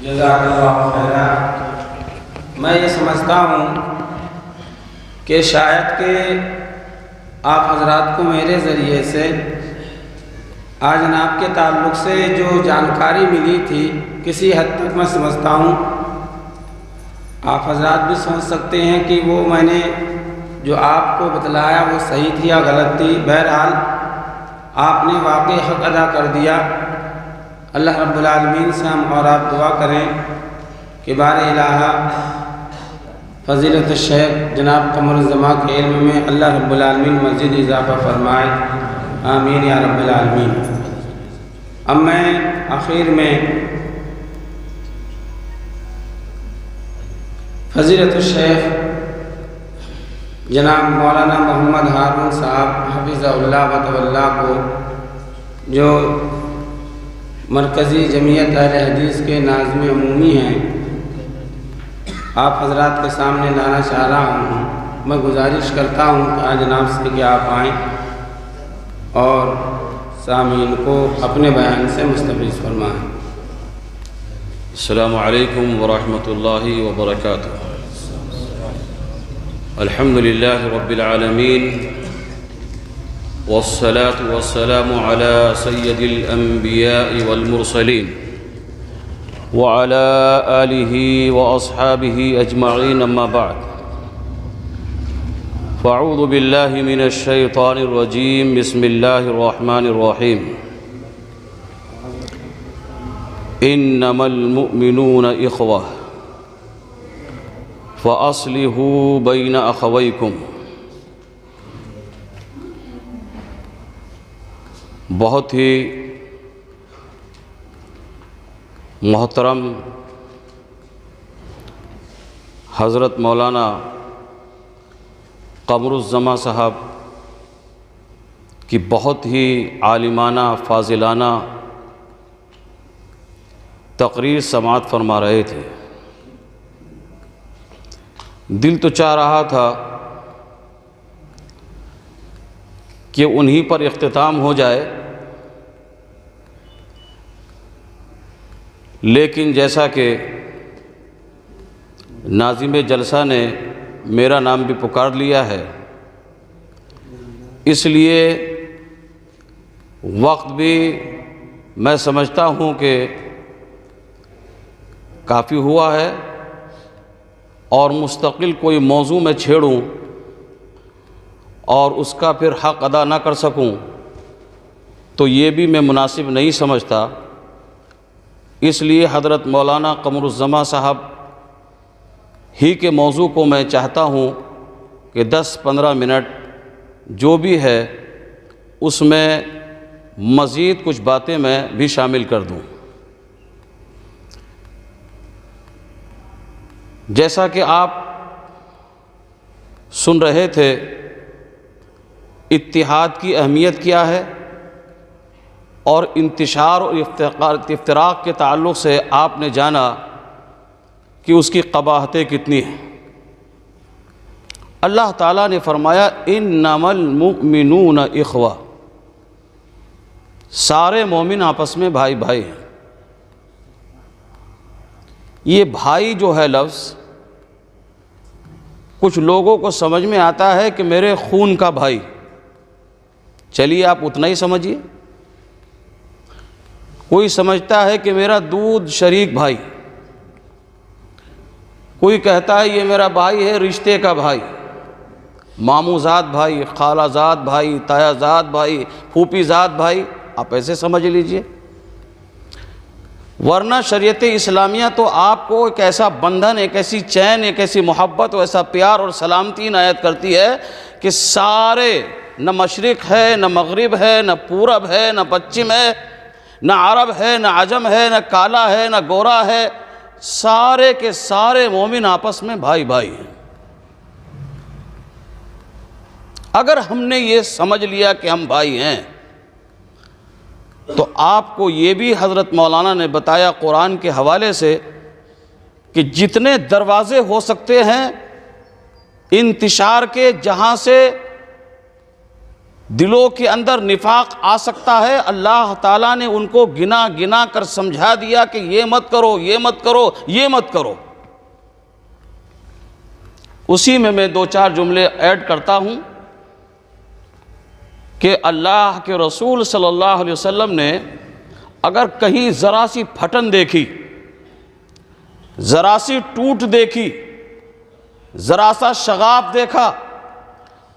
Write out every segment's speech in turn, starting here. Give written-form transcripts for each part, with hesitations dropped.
جزاک اللہ خیرا۔ میں یہ سمجھتا ہوں کہ شاید کہ آپ حضرات کو میرے ذریعے سے آج جناب کے تعلق سے جو جانکاری ملی تھی کسی حد تک میں سمجھتا ہوں آپ حضرات بھی سمجھ سکتے ہیں کہ وہ میں نے جو آپ کو بتلایا وہ صحیح تھی یا غلط تھی۔ بہرحال آپ نے واقعی حق ادا کر دیا۔ اللہ رب العالمین سے ہم اور آپ دعا کریں کہ بار الہ فضیلت الشیخ جناب قمر الزماں کے علم میں اللہ رب العالمین مزید اضافہ فرمائے، آمین یا رب العالمین۔ اب میں آخر میں فضیلت الشیخ جناب مولانا محمد ہارون صاحب حفظہ اللہ و تولا کو جو مرکزی جمعیت اہل حدیث کے ناظم عمومی ہیں آپ حضرات کے سامنے لانا چاہ رہا ہوں۔ میں گزارش کرتا ہوں کہ آج جناب سے کہ آپ آئیں اور سامعین کو اپنے بیان سے مستفیض فرمائیں۔ السلام علیکم ورحمۃ اللہ وبرکاتہ۔ الحمد للہ رب العالمین والصلاة والسلام على سید الانبیاء والمرسلین وعلى آلہ واصحابہ اجمعین، اما بعد فاعوذ باللہ من الشیطان الرجیم، بسم اللہ الرحمن الرحیم۔ انما المؤمنون اخوہ فاصلحوا بین اخویکم۔ بہت ہی محترم حضرت مولانا قمر الزماں صاحب کی بہت ہی عالمانہ فاضلانہ تقریر سماعت فرما رہے تھے۔ دل تو چاہ رہا تھا کہ انہی پر اختتام ہو جائے، لیکن جیسا کہ ناظم جلسہ نے میرا نام بھی پکار لیا ہے، اس لیے وقت بھی میں سمجھتا ہوں کہ کافی ہوا ہے، اور مستقل کوئی موضوع میں چھیڑوں اور اس کا پھر حق ادا نہ کر سکوں تو یہ بھی میں مناسب نہیں سمجھتا۔ اس لیے حضرت مولانا قمر الزماں صاحب ہی کے موضوع کو میں چاہتا ہوں کہ 10-15 منٹ جو بھی ہے اس میں مزید کچھ باتیں میں بھی شامل کر دوں۔ جیسا کہ آپ سن رہے تھے، اتحاد کی اہمیت کیا ہے، اور انتشار اور افتراق کے تعلق سے آپ نے جانا کہ اس کی قباحتیں کتنی ہیں۔ اللہ تعالیٰ نے فرمایا انما المؤمنون اخوہ، سارے مومن آپس میں بھائی بھائی ہیں۔ یہ بھائی جو ہے لفظ کچھ لوگوں کو سمجھ میں آتا ہے کہ میرے خون کا بھائی، چلیے آپ اتنا ہی سمجھیے۔ کوئی سمجھتا ہے کہ میرا دودھ شریک بھائی، کوئی کہتا ہے یہ میرا بھائی ہے رشتے کا بھائی، ماموں زاد بھائی، خالہ زاد بھائی، تایا زاد بھائی، پھوپھی زاد بھائی، آپ ایسے سمجھ لیجئے۔ ورنہ شریعت اسلامیہ تو آپ کو ایک ایسا بندھن، ایک ایسی چین، ایک ایسی محبت اور ایسا پیار اور سلامتی عنایت کرتی ہے کہ سارے، نہ مشرق ہے، نہ مغرب ہے، نہ پورب ہے، نہ پچھم ہے، نہ عرب ہے، نہ عجم ہے، نہ کالا ہے، نہ گورا ہے، سارے کے سارے مومن آپس میں بھائی بھائی ہیں۔ اگر ہم نے یہ سمجھ لیا کہ ہم بھائی ہیں تو آپ کو یہ بھی حضرت مولانا نے بتایا قرآن کے حوالے سے کہ جتنے دروازے ہو سکتے ہیں انتشار کے، جہاں سے دلوں کے اندر نفاق آ سکتا ہے، اللہ تعالیٰ نے ان کو گنا گنا کر سمجھا دیا کہ یہ مت کرو، یہ مت کرو، یہ مت کرو۔ اسی میں دو چار جملے ایڈ کرتا ہوں کہ اللہ کے رسول صلی اللہ علیہ وسلم نے اگر کہیں ذرا سی پھٹن دیکھی، ذرا سی ٹوٹ دیکھی، ذرا سا شغاف دیکھا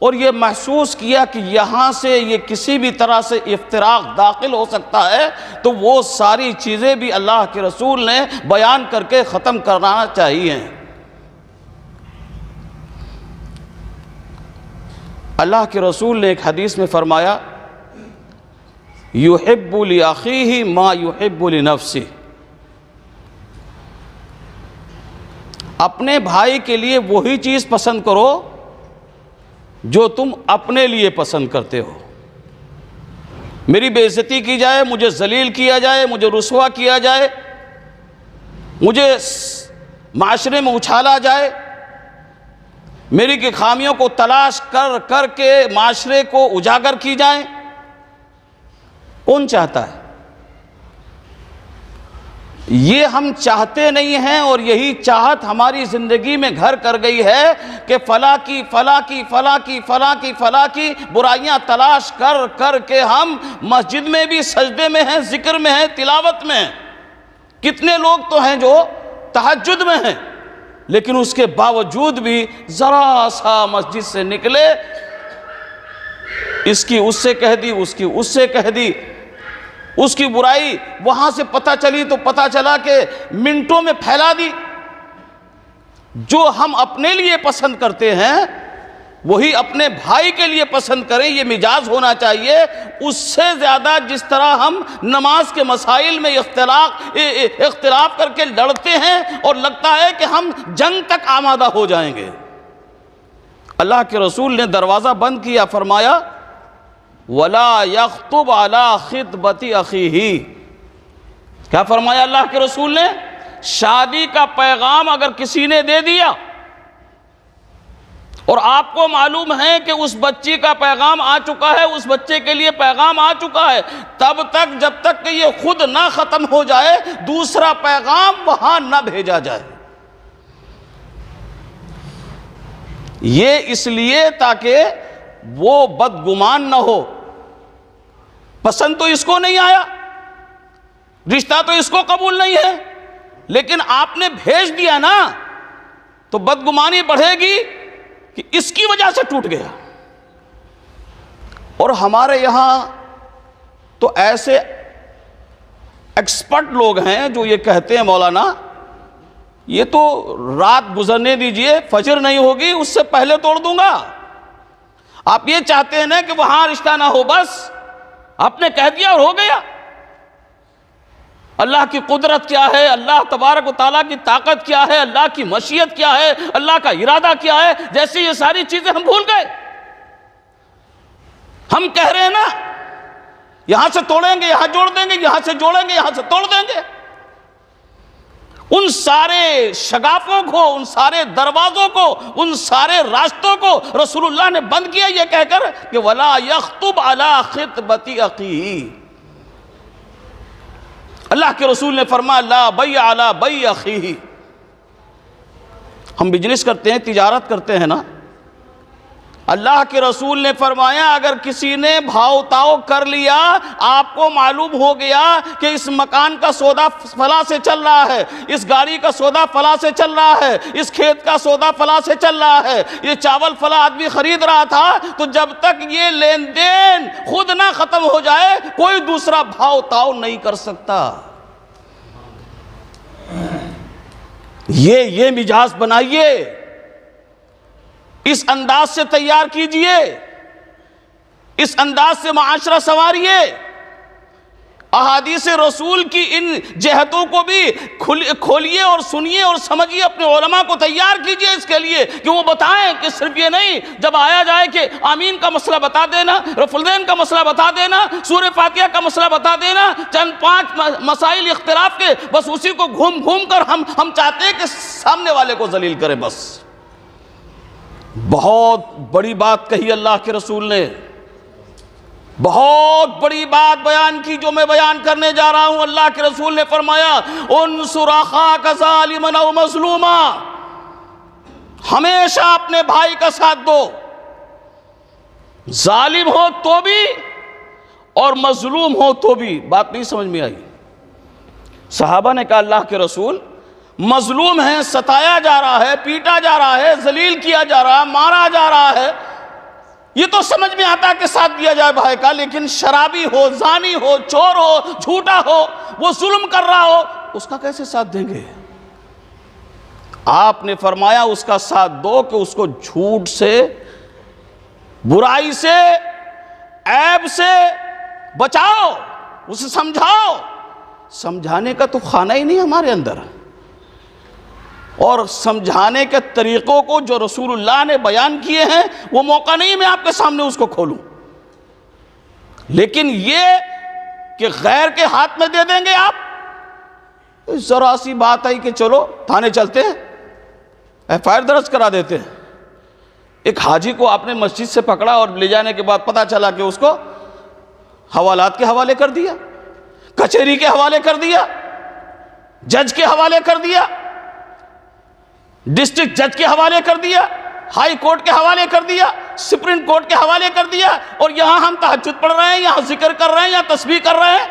اور یہ محسوس کیا کہ یہاں سے یہ کسی بھی طرح سے افتراق داخل ہو سکتا ہے، تو وہ ساری چیزیں بھی اللہ کے رسول نے بیان کر کے ختم کرنا چاہیے۔ اللہ کے رسول نے ایک حدیث میں فرمایا، یحب لأخیہ ما یحب لنفسہ، اپنے بھائی کے لیے وہی چیز پسند کرو جو تم اپنے لیے پسند کرتے ہو۔ میری بے عزتی کی جائے، مجھے ذلیل کیا جائے، مجھے رسوا کیا جائے، مجھے معاشرے میں اچھالا جائے، میری کی خامیوں کو تلاش کر کر کے معاشرے کو اجاگر کی جائیں، کون چاہتا ہے؟ یہ ہم چاہتے نہیں ہیں، اور یہی چاہت ہماری زندگی میں گھر کر گئی ہے کہ فلاں کی فلاں کی فلاں کی فلاں کی فلاں کی برائیاں تلاش کر کر کے ہم مسجد میں بھی سجدے میں ہیں، ذکر میں ہیں، تلاوت میں ہیں۔ کتنے لوگ تو ہیں جو تہجد میں ہیں، لیکن اس کے باوجود بھی ذرا سا مسجد سے نکلے، اس کی اس سے کہہ دی، اس کی اس سے کہہ دی، اس کی برائی وہاں سے پتہ چلی تو پتہ چلا کہ منٹوں میں پھیلا دی۔ جو ہم اپنے لیے پسند کرتے ہیں وہی اپنے بھائی کے لیے پسند کریں، یہ مزاج ہونا چاہیے۔ اس سے زیادہ جس طرح ہم نماز کے مسائل میں اختلاف کر کے لڑتے ہیں اور لگتا ہے کہ ہم جنگ تک آمادہ ہو جائیں گے۔ اللہ کے رسول نے دروازہ بند کیا، فرمایا وَلَا يَخْطُبْ عَلَىٰ خِطْبَةِ أَخِيهِ۔ کیا فرمایا اللہ کے رسول نے؟ شادی کا پیغام اگر کسی نے دے دیا اور آپ کو معلوم ہے کہ اس بچی کا پیغام آ چکا ہے، اس بچے کے لیے پیغام آ چکا ہے، تب تک جب تک کہ یہ خود نہ ختم ہو جائے دوسرا پیغام وہاں نہ بھیجا جائے۔ یہ اس لیے تاکہ وہ بدگمان نہ ہو، پسند تو اس کو نہیں آیا، رشتہ تو اس کو قبول نہیں ہے، لیکن آپ نے بھیج دیا نا، تو بدگمانی بڑھے گی کہ اس کی وجہ سے ٹوٹ گیا۔ اور ہمارے یہاں تو ایسے ایکسپرٹ لوگ ہیں جو یہ کہتے ہیں مولانا یہ تو رات گزرنے دیجئے، فجر نہیں ہوگی اس سے پہلے توڑ دوں گا۔ آپ یہ چاہتے ہیں نا کہ وہاں رشتہ نہ ہو، بس آپ نے کہہ دیا اور ہو گیا۔ اللہ کی قدرت کیا ہے، اللہ تبارک و تعالیٰ کی طاقت کیا ہے، اللہ کی مشیت کیا ہے، اللہ کا ارادہ کیا ہے، جیسے یہ ساری چیزیں ہم بھول گئے۔ ہم کہہ رہے ہیں نا یہاں سے توڑیں گے، یہاں جوڑ دیں گے، یہاں سے جوڑیں گے، یہاں سے توڑ دیں گے۔ ان سارے شگافوں کو، ان سارے دروازوں کو، ان سارے راستوں کو رسول اللہ نے بند کیا یہ کہہ کر کہ وَلَا يَخْطُبْ عَلَىٰ خِطْبَةِ أَخِيهِ۔ اللہ کے رسول نے فرمایا لا بیع علی بیع اخیہ۔ ہم بزنس کرتے ہیں، تجارت کرتے ہیں نا، اللہ کے رسول نے فرمایا اگر کسی نے بھاؤ تاؤ کر لیا، آپ کو معلوم ہو گیا کہ اس مکان کا سودا فلاں سے چل رہا ہے، اس گاڑی کا سودا فلاں سے چل رہا ہے، اس کھیت کا سودا فلاں سے چل رہا ہے، یہ چاول فلاں آدمی خرید رہا تھا، تو جب تک یہ لین دین خود نہ ختم ہو جائے کوئی دوسرا بھاؤ تاؤ نہیں کر سکتا۔ یہ مزاج بنائیے، اس انداز سے تیار کیجئے، اس انداز سے معاشرہ سنواریے۔ احادیث رسول کی ان جہتوں کو بھی کھولیے اور سنیے اور سمجھیے، اپنے علماء کو تیار کیجئے اس کے لیے کہ وہ بتائیں کہ صرف یہ نہیں جب آیا جائے کہ آمین کا مسئلہ بتا دینا، رفع الدین کا مسئلہ بتا دینا، سورہ فاتحہ کا مسئلہ بتا دینا، چند 5 مسائل اختلاف کے بس اسی کو گھوم گھوم کر ہم چاہتے ہیں کہ سامنے والے کو ذلیل کریں۔ بس بہت بڑی بات کہی اللہ کے رسول نے، بہت بڑی بات بیان کی جو میں بیان کرنے جا رہا ہوں. اللہ کے رسول نے فرمایا انصر اخاک ظالما او مظلوما، ہمیشہ اپنے بھائی کا ساتھ دو، ظالم ہو تو بھی اور مظلوم ہو تو بھی. بات نہیں سمجھ میں آئی؟ صحابہ نے کہا اللہ کے رسول مظلوم ہیں، ستایا جا رہا ہے، پیٹا جا رہا ہے، ذلیل کیا جا رہا ہے، مارا جا رہا ہے، یہ تو سمجھ میں آتا ہے کہ ساتھ دیا جائے بھائی کا، لیکن شرابی ہو، زانی ہو، چور ہو، جھوٹا ہو، وہ ظلم کر رہا ہو، اس کا کیسے ساتھ دیں گے؟ آپ نے فرمایا اس کا ساتھ دو کہ اس کو جھوٹ سے، برائی سے، عیب سے بچاؤ، اسے سمجھاؤ. سمجھانے کا تو خانہ ہی نہیں ہمارے اندر، اور سمجھانے کے طریقوں کو جو رسول اللہ نے بیان کیے ہیں وہ موقع نہیں میں آپ کے سامنے اس کو کھولوں. لیکن یہ کہ غیر کے ہاتھ میں دے دیں گے آپ، ذرا سی بات آئی کہ چلو تھانے چلتے ہیں، ایف آئی آر درج کرا دیتے ہیں. ایک حاجی کو آپ نے مسجد سے پکڑا اور لے جانے کے بعد پتہ چلا کہ اس کو حوالات کے حوالے کر دیا، کچہری کے حوالے کر دیا، جج کے حوالے کر دیا، ڈسٹرکٹ جج کے حوالے کر دیا، ہائی کورٹ کے حوالے کر دیا، سپریم کورٹ کے حوالے کر دیا، اور یہاں ہم تہجد پڑھ رہے ہیں، یہاں ذکر کر رہے ہیں، یہاں تسبیح کر رہے ہیں.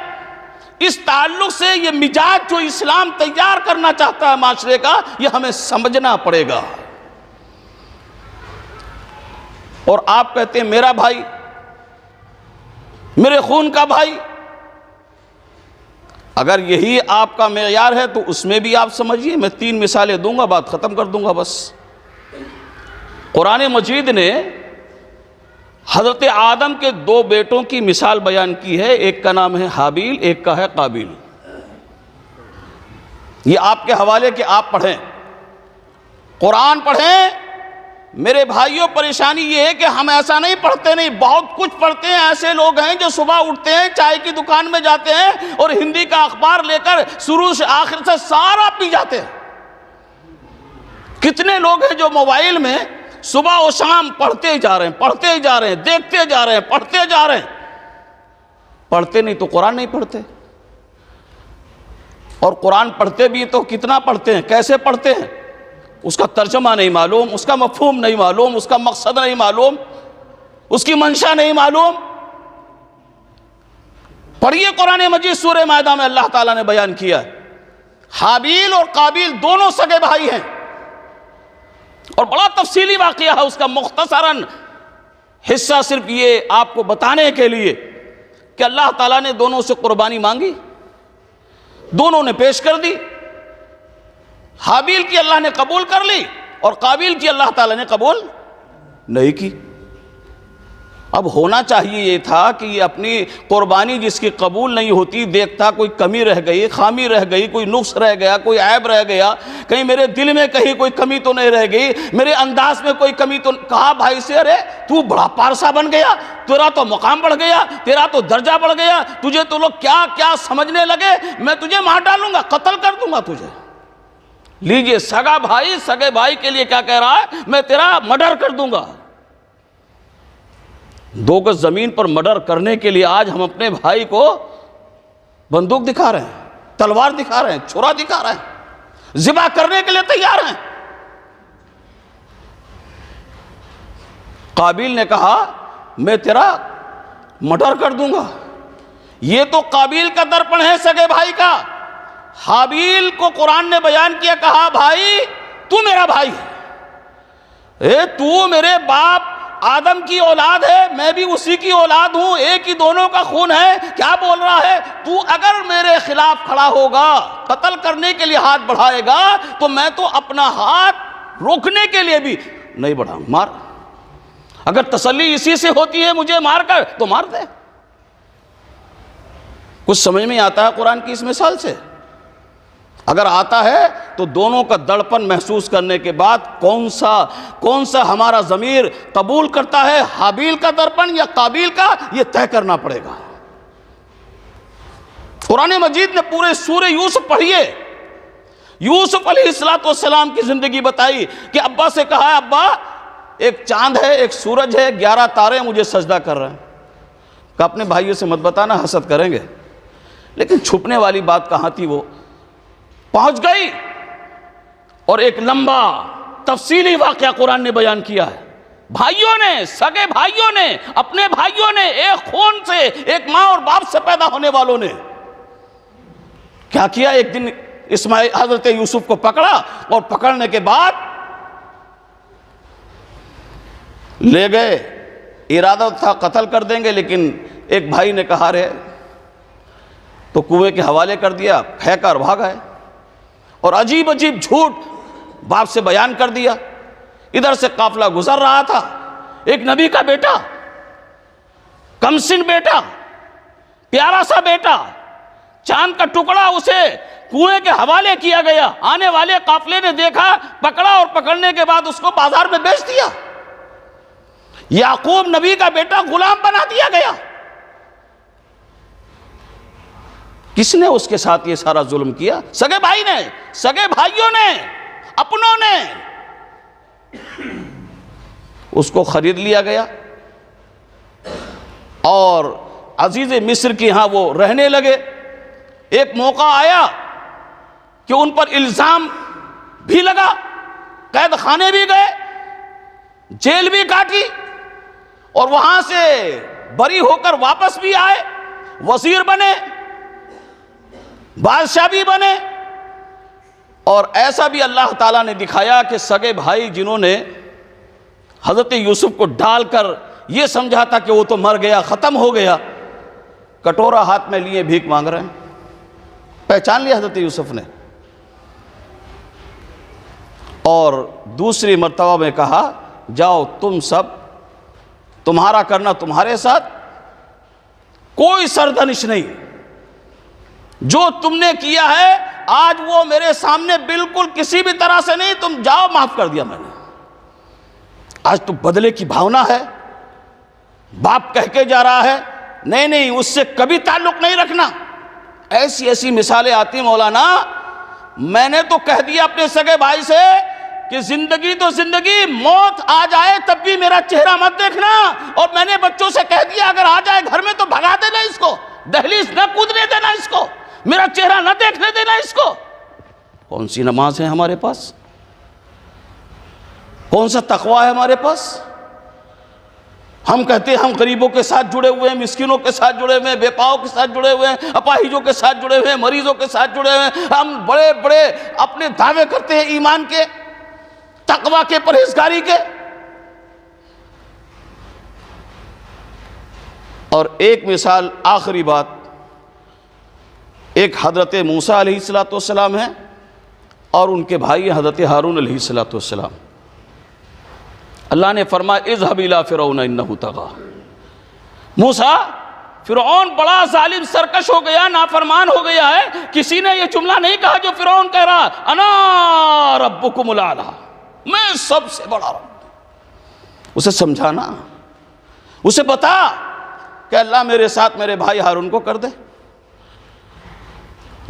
اس تعلق سے یہ مزاج جو اسلام تیار کرنا چاہتا ہے معاشرے کا، یہ ہمیں سمجھنا پڑے گا. اور آپ کہتے ہیں میرا بھائی، میرے خون کا بھائی. اگر یہی آپ کا معیار ہے تو اس میں بھی آپ سمجھیے. میں 3 مثالیں دوں گا، بات ختم کر دوں گا بس. قرآن مجید نے حضرت آدم کے 2 بیٹوں کی مثال بیان کی ہے. ایک کا نام ہے حابیل، ایک کا ہے قابیل. یہ آپ کے حوالے کہ آپ پڑھیں، قرآن پڑھیں. میرے بھائیوں پریشانی یہ ہے کہ ہم ایسا نہیں پڑھتے، نہیں بہت کچھ پڑھتے ہیں. ایسے لوگ ہیں جو صبح اٹھتے ہیں، چائے کی دکان میں جاتے ہیں اور ہندی کا اخبار لے کر شروع سے آخر سے سارا پی جاتے ہیں. کتنے لوگ ہیں جو موبائل میں صبح و شام پڑھتے جا رہے ہیں، پڑھتے جا رہے ہیں، دیکھتے جا رہے ہیں، پڑھتے جا رہے ہیں. پڑھتے نہیں تو قرآن نہیں پڑھتے. اور قرآن پڑھتے بھی تو کتنا پڑھتے ہیں، کیسے پڑھتے ہیں، اس کا ترجمہ نہیں معلوم، اس کا مفہوم نہیں معلوم، اس کا مقصد نہیں معلوم، اس کی منشا نہیں معلوم. پڑھیے قرآن مجید سورہ مائدہ میں اللہ تعالیٰ نے بیان کیا ہے حابیل اور قابیل دونوں سگے بھائی ہیں، اور بڑا تفصیلی واقعہ ہے. اس کا مختصراً حصہ صرف یہ آپ کو بتانے کے لیے کہ اللہ تعالیٰ نے دونوں سے قربانی مانگی، دونوں نے پیش کر دی. حابیل کی اللہ نے قبول کر لی اور قابیل کی اللہ تعالیٰ نے قبول نہیں کی. اب ہونا چاہیے یہ تھا کہ یہ اپنی قربانی جس کی قبول نہیں ہوتی دیکھتا کوئی کمی رہ گئی، خامی رہ گئی، کوئی نقص رہ گیا، کوئی عیب رہ گیا، کہیں میرے دل میں کہیں کوئی کمی تو نہیں رہ گئی، میرے انداز میں کوئی کمی تو. کہا بھائی سے ارے تو بڑا پارسا بن گیا، تیرا تو مقام بڑھ گیا، تیرا تو درجہ بڑھ گیا، تجھے تو لوگ کیا کیا سمجھنے لگے، میں تجھے مار ڈالوں گا، قتل کر دوں گا تجھے. لیجئے سگا بھائی سگے بھائی کے لیے کیا کہہ رہا ہے، میں تیرا مرڈر کر دوں گا. 2 گز زمین پر مرڈر کرنے کے لیے آج ہم اپنے بھائی کو بندوق دکھا رہے ہیں، تلوار دکھا رہے ہیں، چھرا دکھا رہے ہیں، ذبح کرنے کے لیے تیار ہیں. قابیل نے کہا میں تیرا مرڈر کر دوں گا. یہ تو قابیل کا درپن ہے سگے بھائی کا. حابیل کو قرآن نے بیان کیا، کہا بھائی تو میرا بھائی ہے، تو میرے باپ آدم کی اولاد ہے، میں بھی اسی کی اولاد ہوں، ایک ہی دونوں کا خون ہے. کیا بول رہا ہے تو؟ اگر میرے خلاف کھڑا ہوگا، قتل کرنے کے لیے ہاتھ بڑھائے گا تو میں تو اپنا ہاتھ روکنے کے لیے بھی نہیں بڑھاؤں. مار، اگر تسلی اسی سے ہوتی ہے مجھے مار کر تو مار دے. کچھ سمجھ میں آتا ہے قرآن کی اس مثال سے؟ اگر آتا ہے تو دونوں کا دڑپن محسوس کرنے کے بعد کون سا ہمارا ضمیر قبول کرتا ہے، حابیل کا دڑپن یا قابیل کا، یہ طے کرنا پڑے گا. قرآن مجید نے پورے سورہ یوسف پڑھیے. یوسف علیہ السلام کی زندگی بتائی کہ ابا سے کہا ہے ابا ایک چاند ہے، ایک سورج ہے، 11 تارے مجھے سجدہ کر رہے ہیں. کہ اپنے بھائیوں سے مت بتانا، حسد کریں گے. لیکن چھپنے والی بات کہاں تھی، وہ پہنچ گئی. اور ایک لمبا تفصیلی واقعہ قرآن نے بیان کیا ہے. بھائیوں نے، سگے بھائیوں نے، اپنے بھائیوں نے، ایک خون سے، ایک ماں اور باپ سے پیدا ہونے والوں نے کیا کیا. ایک دن اسماعیل حضرت یوسف کو پکڑا، اور پکڑنے کے بعد لے گئے. ارادہ تھا قتل کر دیں گے، لیکن ایک بھائی نے کہا رہے تو کنویں کے حوالے کر دیا، پھینکا اور بھاگ آئے. اور عجیب عجیب جھوٹ باپ سے بیان کر دیا. ادھر سے قافلہ گزر رہا تھا، ایک نبی کا بیٹا، کمسن بیٹا، پیارا سا بیٹا، چاند کا ٹکڑا، اسے کنویں کے حوالے کیا گیا. آنے والے قافلے نے دیکھا، پکڑا، اور پکڑنے کے بعد اس کو بازار میں بیچ دیا. یعقوب نبی کا بیٹا غلام بنا دیا گیا. کس نے اس کے ساتھ یہ سارا ظلم کیا؟ سگے بھائی نے، سگے بھائیوں نے، اپنوں نے. اس کو خرید لیا گیا اور عزیز مصر کی ہاں وہ رہنے لگے. ایک موقع آیا کہ ان پر الزام بھی لگا، قید خانے بھی گئے، جیل بھی کاٹی، اور وہاں سے بری ہو کر واپس بھی آئے، وزیر بنے، بادشاہ بھی بنے. اور ایسا بھی اللہ تعالیٰ نے دکھایا کہ سگے بھائی جنہوں نے حضرت یوسف کو ڈال کر یہ سمجھا تھا کہ وہ تو مر گیا، ختم ہو گیا، کٹورا ہاتھ میں لیے بھیک مانگ رہے ہیں. پہچان لیا حضرت یوسف نے. اور دوسری مرتبہ میں کہا جاؤ تم سب، تمہارا کرنا تمہارے ساتھ، کوئی سرزنش نہیں. جو تم نے کیا ہے آج وہ میرے سامنے بالکل کسی بھی طرح سے نہیں، تم جاؤ، معاف کر دیا میں نے. آج تو بدلے کی بھاونا ہے. باپ کہہ کے جا رہا ہے نہیں نہیں اس سے کبھی تعلق نہیں رکھنا. ایسی ایسی مثالیں آتی ہیں مولانا. میں نے تو کہہ دیا اپنے سگے بھائی سے کہ زندگی تو زندگی، موت آ جائے تب بھی میرا چہرہ مت دیکھنا. اور میں نے بچوں سے کہہ دیا اگر آ جائے گھر میں تو بھگا دینا اس کو، دہلیز نہ کودنے دینا اس کو، میرا چہرہ نہ دیکھنے دینا اس کو. کون سی نماز ہے ہمارے پاس؟ کون سا تقویٰ ہے ہمارے پاس؟ ہم کہتے ہیں ہم غریبوں کے ساتھ جڑے ہوئے ہیں، مسکینوں کے ساتھ جڑے ہوئے ہیں، بے پاؤں کے ساتھ جڑے ہوئے ہیں، اپاہجوں کے ساتھ جڑے ہوئے ہیں، مریضوں کے ساتھ جڑے ہوئے ہیں. ہم بڑے بڑے اپنے دعوے کرتے ہیں ایمان کے، تقویٰ کے، پرہیزگاری کے. اور ایک مثال، آخری بات، ایک حضرت موسیٰ علیہ السلام ہے اور ان کے بھائی حضرت ہارون علیہ السلام. اللہ نے فرمایا اذهب الى فرعون انه طغى. موسیٰ، فرعون بڑا ظالم سرکش ہو گیا، نافرمان ہو گیا ہے. کسی نے یہ جملہ نہیں کہا جو فرعون کہہ رہا، انا ربکم الاعلی، میں سب سے بڑا رب. اسے سمجھانا، اسے بتا کہ اللہ میرے ساتھ میرے بھائی ہارون کو کر دے.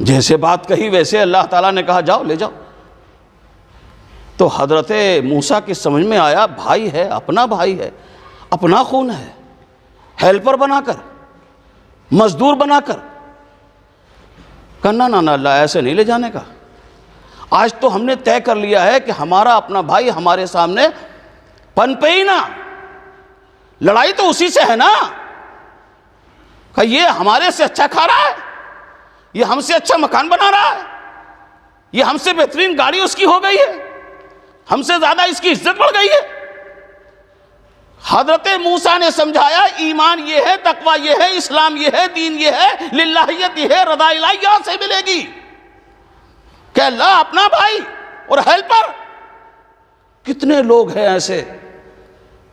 جیسے بات کہی ویسے اللہ تعالیٰ نے کہا جاؤ لے جاؤ. تو حضرت موسیٰ کی سمجھ میں آیا بھائی ہے، اپنا بھائی ہے، اپنا خون ہے، ہیلپر بنا کر، مزدور بنا کر کرنا نہ اللہ ایسے نہیں لے جانے کا. آج تو ہم نے طے کر لیا ہے کہ ہمارا اپنا بھائی ہمارے سامنے پن پہ ہی نہ. لڑائی تو اسی سے ہے نا کہ یہ ہمارے سے اچھا کھا رہا ہے، یہ ہم سے اچھا مکان بنا رہا ہے، یہ ہم سے بہترین گاڑی اس کی ہو گئی ہے، ہم سے زیادہ اس کی عزت بڑھ گئی ہے. حضرت موسیٰ نے سمجھایا ایمان یہ ہے، تقویٰ یہ ہے، اسلام یہ ہے، دین یہ ہے، للہیت یہ ہے، رضا الہی یہاں سے ملے گی کہ اللہ اپنا بھائی اور ہیلپر. کتنے لوگ ہیں ایسے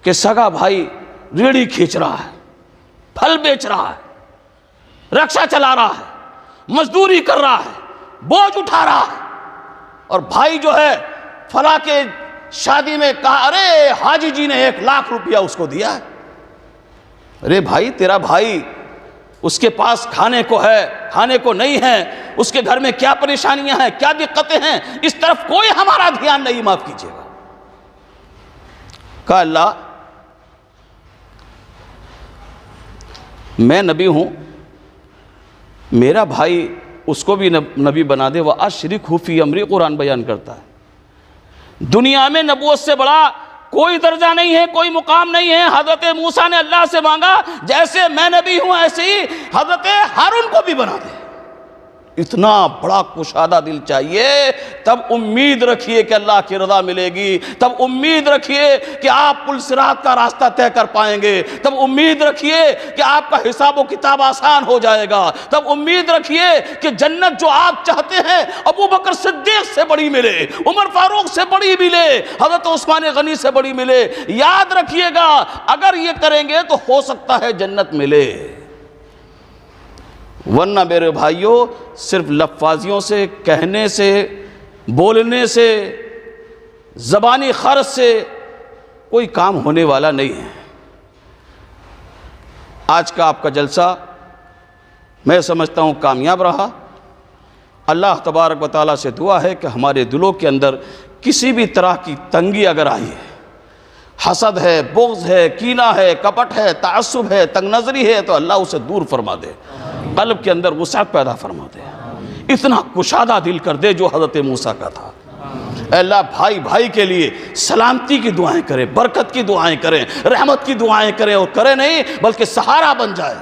کہ سگا بھائی ریڑھی کھینچ رہا ہے، پھل بیچ رہا ہے، رکشہ چلا رہا ہے، مزدوری کر رہا ہے، بوجھ اٹھا رہا ہے، اور بھائی جو ہے فلاں کے شادی میں کہا ارے حاجی جی نے 1,00,000 روپیہ اس کو دیا ہے. ارے بھائی تیرا بھائی، اس کے پاس کھانے کو ہے، کھانے کو نہیں ہے، اس کے گھر میں کیا پریشانیاں ہیں، کیا دقتیں ہیں، اس طرف کوئی ہمارا دھیان نہیں. معاف کیجیے گا. کہا اللہ میں نبی ہوں، میرا بھائی اس کو بھی نبی بنا دے، وَأَشْرِكْهُ فِي أَمْرِي، قرآن بیان کرتا ہے۔ دنیا میں نبوت سے بڑا کوئی درجہ نہیں ہے، کوئی مقام نہیں ہے۔ حضرت موسیٰ نے اللہ سے مانگا جیسے میں نبی ہوں ایسے ہی حضرت ہارون کو بھی بنا دے۔ اتنا بڑا کشادہ دل چاہیے، تب امید رکھیے کہ اللہ کی رضا ملے گی، تب امید رکھیے کہ آپ پل صراط کا راستہ طے کر پائیں گے، تب امید رکھیے کہ آپ کا حساب و کتاب آسان ہو جائے گا، تب امید رکھیے کہ جنت جو آپ چاہتے ہیں ابو بکر صدیق سے بڑی ملے، عمر فاروق سے بڑی ملے، حضرت عثمان غنی سے بڑی ملے۔ یاد رکھیے گا اگر یہ کریں گے تو ہو سکتا ہے جنت ملے، ورنہ میرے بھائیوں صرف لفاظیوں سے، کہنے سے، بولنے سے، زبانی خرچ سے کوئی کام ہونے والا نہیں ہے۔ آج کا آپ کا جلسہ میں سمجھتا ہوں کامیاب رہا۔ اللہ تبارک و تعالیٰ سے دعا ہے کہ ہمارے دلوں کے اندر کسی بھی طرح کی تنگی اگر آئی ہے، حسد ہے، بغض ہے، کینہ ہے، کپٹ ہے، تعصب ہے، تنگ نظری ہے، تو اللہ اسے دور فرما دے، قلب کے اندر وسعت پیدا فرما دے، اتنا کشادہ دل کر دے جو حضرت موسیٰ کا تھا۔ اے اللہ بھائی بھائی کے لیے سلامتی کی دعائیں کریں، برکت کی دعائیں کریں، رحمت کی دعائیں کریں، اور کریں نہیں بلکہ سہارا بن جائے،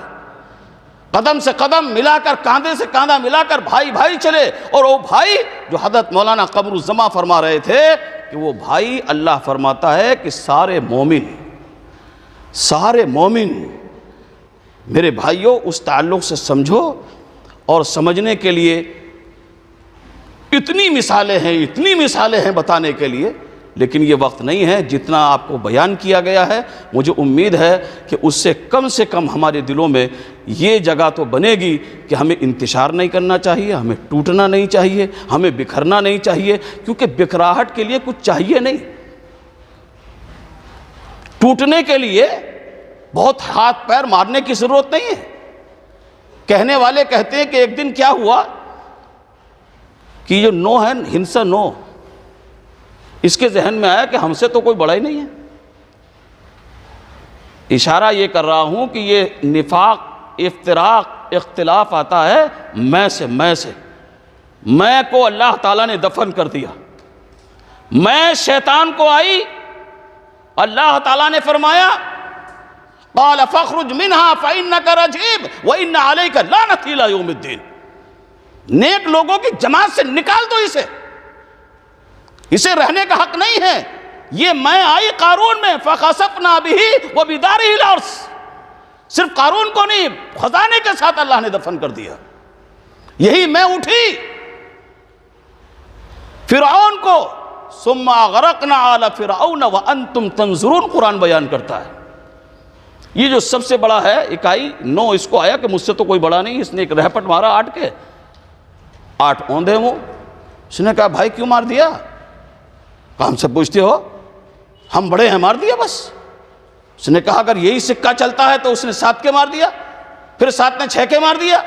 قدم سے قدم ملا کر، کاندھے سے کاندھا ملا کر بھائی بھائی چلے۔ اور وہ بھائی جو حضرت مولانا قمر الزماں فرما رہے تھے کہ وہ بھائی اللہ فرماتا ہے کہ سارے مومن میرے بھائیوں اس تعلق سے سمجھو، اور سمجھنے کے لیے اتنی مثالیں ہیں بتانے کے لیے، لیکن یہ وقت نہیں ہے۔ جتنا آپ کو بیان کیا گیا ہے مجھے امید ہے کہ اس سے کم ہمارے دلوں میں یہ جگہ تو بنے گی کہ ہمیں انتشار نہیں کرنا چاہیے، ہمیں ٹوٹنا نہیں چاہیے، ہمیں بکھرنا نہیں چاہیے، کیونکہ بکھراہٹ کے لیے کچھ چاہیے نہیں، ٹوٹنے کے لیے بہت ہاتھ پیر مارنے کی ضرورت نہیں ہے۔ کہنے والے کہتے ہیں کہ ایک دن کیا ہوا کہ یہ نو ہے، ہنسا نو، اس کے ذہن میں آیا کہ ہم سے تو کوئی بڑا ہی نہیں ہے۔ اشارہ یہ کر رہا ہوں کہ یہ نفاق، افتراق، اختلاف آتا ہے میں سے میں کو اللہ تعالیٰ نے دفن کر دیا، میں شیطان کو آئی، اللہ تعالیٰ نے فرمایا قال فاخرج منها فإنك رجيم وإن عليك لعنتي إلى يوم الدين، نیک لوگوں کی جماعت سے نکال دو اسے رہنے کا حق نہیں ہے۔ یہ میں آئی قارون میں فخسفنا به وبداره الارض، صرف قارون کو نہیں خزانے کے ساتھ اللہ نے دفن کر دیا۔ یہی میں اٹھی فرعون کو، ثم اغرقنا آل فرعون وانتم تنظرون، قرآن بیان کرتا ہے۔ یہ جو سب سے بڑا ہے اکائی نو، اس کو آیا کہ مجھ سے تو کوئی بڑا نہیں، اس نے ایک رہپٹ مارا 8 کے 8 اوندھے منہ۔ اس نے کہا بھائی کیوں مار دیا؟ کہا ہم سے پوچھتے ہو، ہم بڑے ہیں، مار دیا بس۔ اس نے کہا اگر یہی سکہ چلتا ہے تو اس نے 7 کے مار دیا، پھر 7 نے 6 کے مار دیا،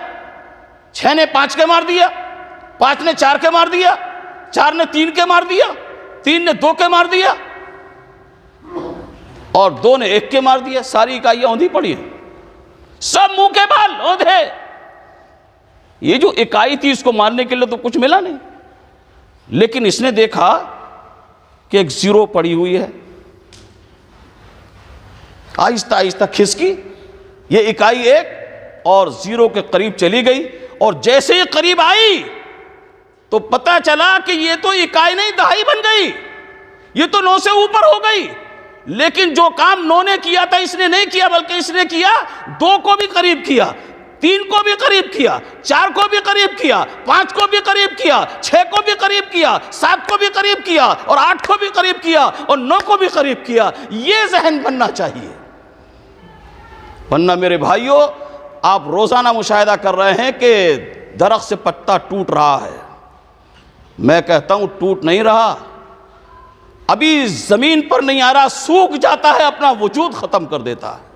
6 نے 5 کے مار دیا، 5 نے 4 کے مار دیا، 4 نے 3 کے مار دیا، 3 نے 2 کے مار دیا، اور 2 نے 1 کے مار دیا۔ ساری اکائیاں اوندھی پڑی ہیں، سب منہ کے بال اوندھے۔ یہ جو اکائی تھی اس کو مارنے کے لیے تو کچھ ملا نہیں، لیکن اس نے دیکھا کہ ایک 0 پڑی ہوئی ہے، آہستہ آہستہ کھسکی، یہ اکائی 1 اور 0 کے قریب چلی گئی، اور جیسے ہی قریب آئی تو پتہ چلا کہ یہ تو اکائی نہیں دہائی بن گئی، یہ تو 9 سے اوپر ہو گئی۔ لیکن جو کام 9 نے کیا تھا اس نے نہیں کیا، بلکہ اس نے کیا 2 کو بھی قریب کیا، 3 کو بھی قریب کیا، 4 کو بھی قریب کیا، 5 کو بھی قریب کیا، 6 کو بھی قریب کیا، 7 کو بھی قریب کیا، اور 8 کو بھی قریب کیا، اور 9 کو بھی قریب کیا۔ یہ ذہن بننا چاہیے، ورنہ میرے بھائیوں آپ روزانہ مشاہدہ کر رہے ہیں کہ درخت سے پتا ٹوٹ رہا ہے، میں کہتا ہوں ٹوٹ نہیں رہا، ابھی زمین پر نہیں آ رہا، سوکھ جاتا ہے، اپنا وجود ختم کر دیتا ہے۔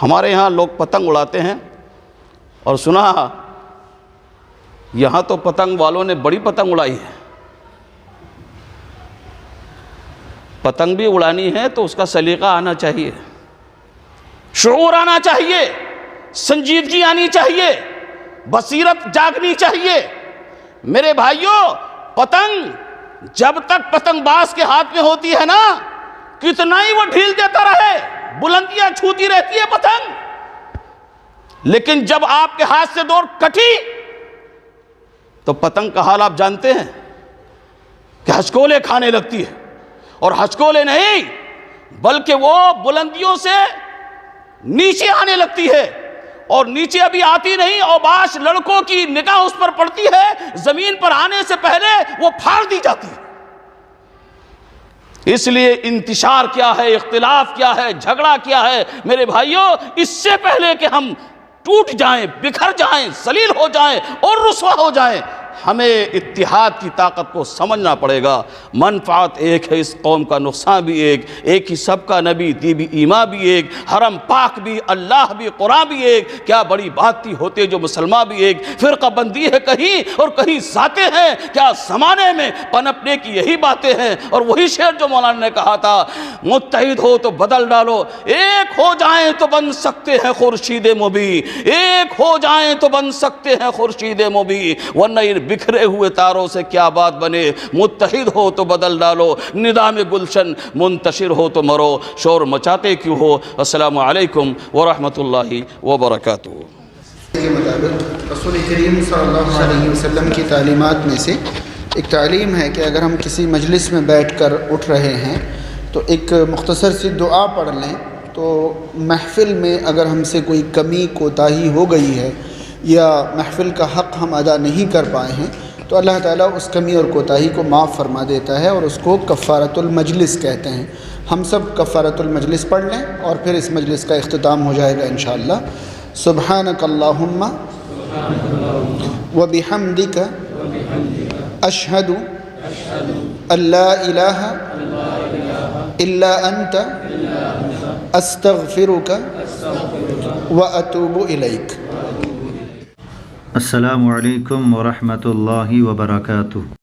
ہمارے یہاں لوگ پتنگ اڑاتے ہیں، اور سنا یہاں تو پتنگ والوں نے بڑی پتنگ اڑائی ہے۔ پتنگ بھی اڑانی ہے تو اس کا سلیقہ آنا چاہیے، شعور آنا چاہیے، سنجیدگی آنی چاہیے، بصیرت جاگنی چاہیے۔ میرے بھائیوں، پتنگ جب تک پتنگ باز کے ہاتھ میں ہوتی ہے نا، کتنا ہی وہ ڈھیل دیتا رہے، بلندیاں چھوتی رہتی ہے پتنگ، لیکن جب آپ کے ہاتھ سے ڈور کٹی تو پتنگ کا حال آپ جانتے ہیں کہ ہچکولے کھانے لگتی ہے، اور ہچکولے نہیں بلکہ وہ بلندیوں سے نیچے آنے لگتی ہے، اور نیچے ابھی آتی نہیں، اوباش لڑکوں کی نگاہ اس پر پڑتی ہے، زمین پر آنے سے پہلے وہ پھاڑ دی جاتی ہے۔ اس لیے انتشار کیا ہے، اختلاف کیا ہے، جھگڑا کیا ہے میرے بھائیوں، اس سے پہلے کہ ہم ٹوٹ جائیں، بکھر جائیں، ذلیل ہو جائیں اور رسوا ہو جائیں، ہمیں اتحاد کی طاقت کو سمجھنا پڑے گا۔ منفعت ایک ہے، اس قوم کا نقصان بھی ایک ہی سب کا نبی، دی بھی ایمان بھی ایک، حرم پاک بھی، اللہ بھی، قرآن بھی ایک، کیا بڑی بات تھی ہوتے جو مسلمان بھی ایک۔ فرقہ بندی ہے کہیں اور کہیں ذاتیں ہیں، کیا زمانے میں پنپنے کی یہی باتیں ہیں۔ اور وہی شعر جو مولانا نے کہا تھا، متحد ہو تو بدل ڈالو، ایک ہو جائیں تو بن سکتے ہیں خورشید مبیں، ایک ہو جائیں تو بن سکتے ہیں خورشید مبیں، ورنہ بکھرے ہوئے تاروں سے کیا بات بنے۔ متحد ہو تو بدل ڈالو، نظام گلشن منتشر ہو تو مرو، شور مچاتے کیوں ہو۔ السلام علیکم ورحمۃ اللہ وبرکاتہ۔ کے مطابق رسول کریم صلی اللہ علیہ وسلم کی تعلیمات میں سے ایک تعلیم ہے کہ اگر ہم کسی مجلس میں بیٹھ کر اٹھ رہے ہیں تو ایک مختصر سی دعا پڑھ لیں، تو محفل میں اگر ہم سے کوئی کمی کوتاہی ہو گئی ہے یا محفل کا حق ہم ادا نہیں کر پائے ہیں تو اللہ تعالیٰ اس کمی اور کوتاہی کو معاف فرما دیتا ہے، اور اس کو کفارۃ المجلس کہتے ہیں۔ ہم سب کفارۃ المجلس پڑھ لیں اور پھر اس مجلس کا اختتام ہو جائے گا انشاءاللہ۔ سبحانک اللہم وبحمدک اشہد ان لا الہ الا انت استغفرک واتوب الیک۔ السلام علیکم ورحمۃ اللہ وبرکاتہ۔